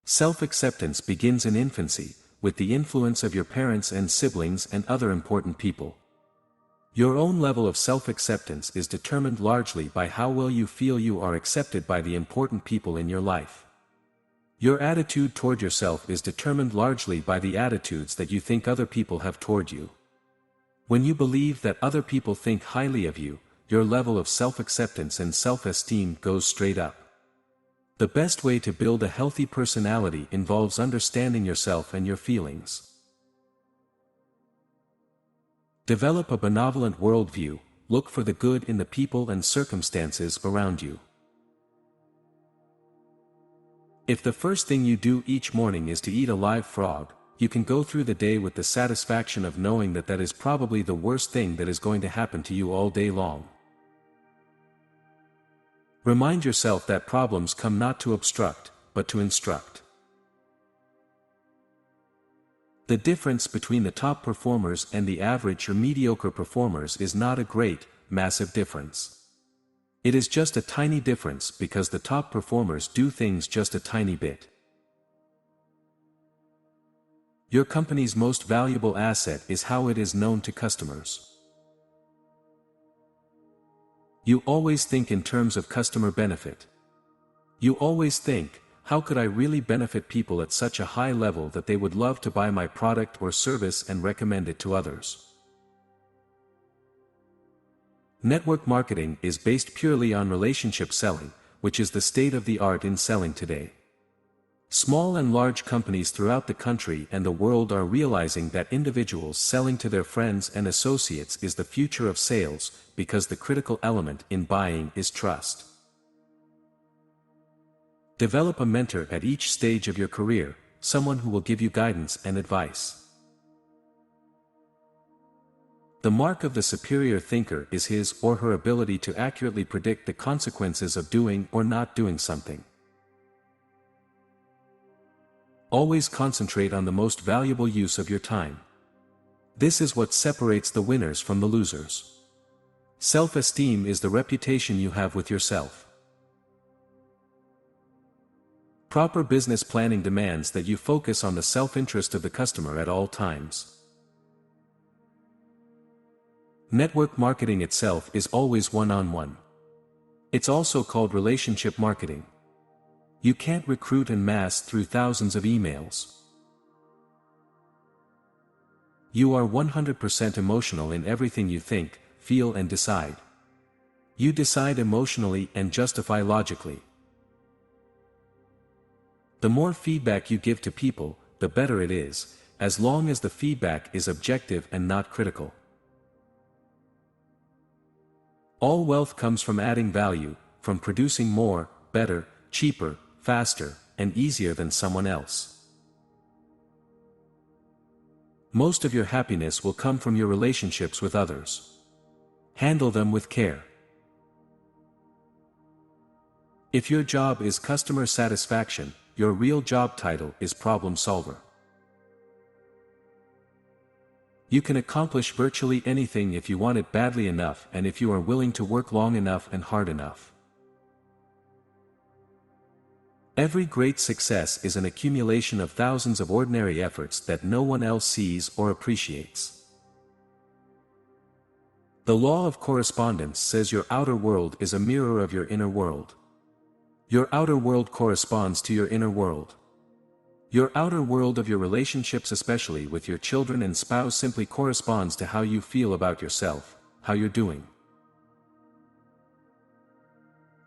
Self-acceptance begins in infancy, with the influence of your parents and siblings and other important people. Your own level of self-acceptance is determined largely by how well you feel you are accepted by the important people in your life. Your attitude toward yourself is determined largely by the attitudes that you think other people have toward you. When you believe that other people think highly of you, your level of self-acceptance and self-esteem goes straight up. The best way to build a healthy personality involves understanding yourself and your feelings. Develop a benevolent worldview. Look for the good in the people and circumstances around you. If the first thing you do each morning is to eat a live frog, you can go through the day with the satisfaction of knowing that that is probably the worst thing that is going to happen to you all day long. Remind yourself that problems come not to obstruct, but to instruct. The difference between the top performers and the average or mediocre performers is not a great, massive difference. It is just a tiny difference because the top performers do things just a tiny bit. Your company's most valuable asset is how it is known to customers. You always think in terms of customer benefit. You always think, how could I really benefit people at such a high level that they would love to buy my product or service and recommend it to others? Network marketing is based purely on relationship selling, which is the state of the art in selling today. Small and large companies throughout the country and the world are realizing that individuals selling to their friends and associates is the future of sales, because the critical element in buying is trust. Develop a mentor at each stage of your career, someone who will give you guidance and advice. The mark of the superior thinker is his or her ability to accurately predict the consequences of doing or not doing something. Always concentrate on the most valuable use of your time. This is what separates the winners from the losers. Self-esteem is the reputation you have with yourself. Proper business planning demands that you focus on the self-interest of the customer at all times. Network marketing itself is always one-on-one. It's also called relationship marketing. You can't recruit en masse through thousands of emails. You are 100% emotional in everything you think, feel and decide. You decide emotionally and justify logically. The more feedback you give to people, the better it is, as long as the feedback is objective and not critical. All wealth comes from adding value, from producing more, better, cheaper, faster, and easier than someone else. Most of your happiness will come from your relationships with others. Handle them with care. If your job is customer satisfaction, your real job title is problem solver. You can accomplish virtually anything if you want it badly enough and if you are willing to work long enough and hard enough. Every great success is an accumulation of thousands of ordinary efforts that no one else sees or appreciates. The law of correspondence says your outer world is a mirror of your inner world. Your outer world corresponds to your inner world. Your outer world of your relationships, especially with your children and spouse, simply corresponds to how you feel about yourself, how you're doing.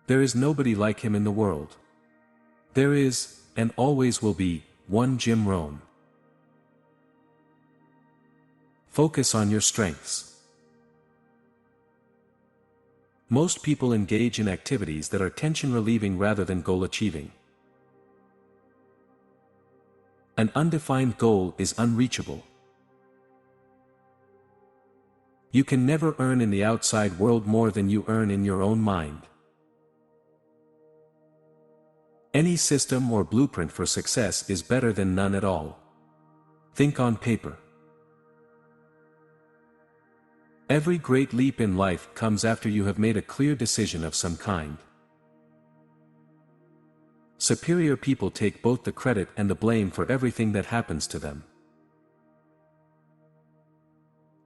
There is nobody like him in the world. There is, and always will be, one Jim Rohn. Focus on your strengths. Most people engage in activities that are tension-relieving rather than goal-achieving. An undefined goal is unreachable. You can never earn in the outside world more than you earn in your own mind. Any system or blueprint for success is better than none at all. Think on paper. Every great leap in life comes after you have made a clear decision of some kind. Superior people take both the credit and the blame for everything that happens to them.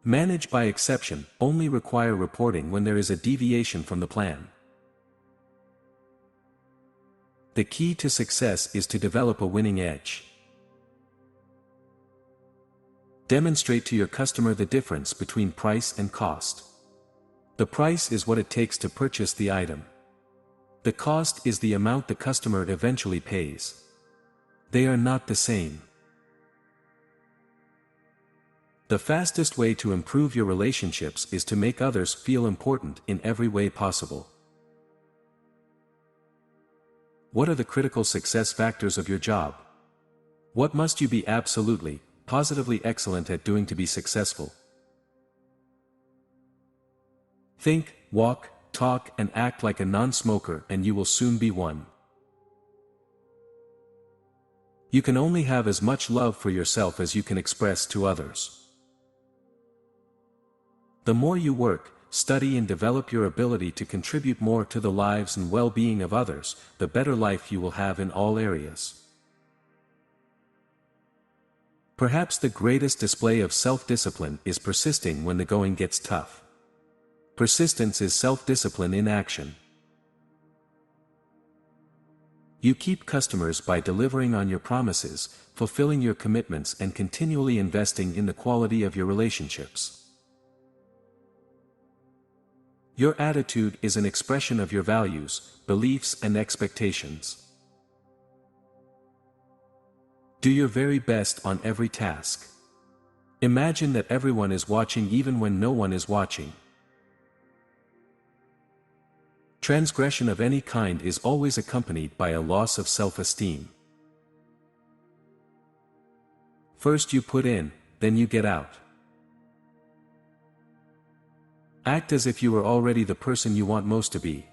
Manage by exception, only require reporting when there is a deviation from the plan. The key to success is to develop a winning edge. Demonstrate to your customer the difference between price and cost. The price is what it takes to purchase the item. The cost is the amount the customer eventually pays. They are not the same. The fastest way to improve your relationships is to make others feel important in every way possible. What are the critical success factors of your job? What must you be absolutely, positively excellent at doing to be successful? Think, walk, talk, and act like a non-smoker, and you will soon be one. You can only have as much love for yourself as you can express to others. The more you work, study and develop your ability to contribute more to the lives and well-being of others, the better life you will have in all areas. Perhaps the greatest display of self-discipline is persisting when the going gets tough. Persistence is self-discipline in action. You keep customers by delivering on your promises, fulfilling your commitments, and continually investing in the quality of your relationships. Your attitude is an expression of your values, beliefs, and expectations. Do your very best on every task. Imagine that everyone is watching even when no one is watching. Transgression of any kind is always accompanied by a loss of self-esteem. First you put in, then you get out. Act as if you are already the person you want most to be,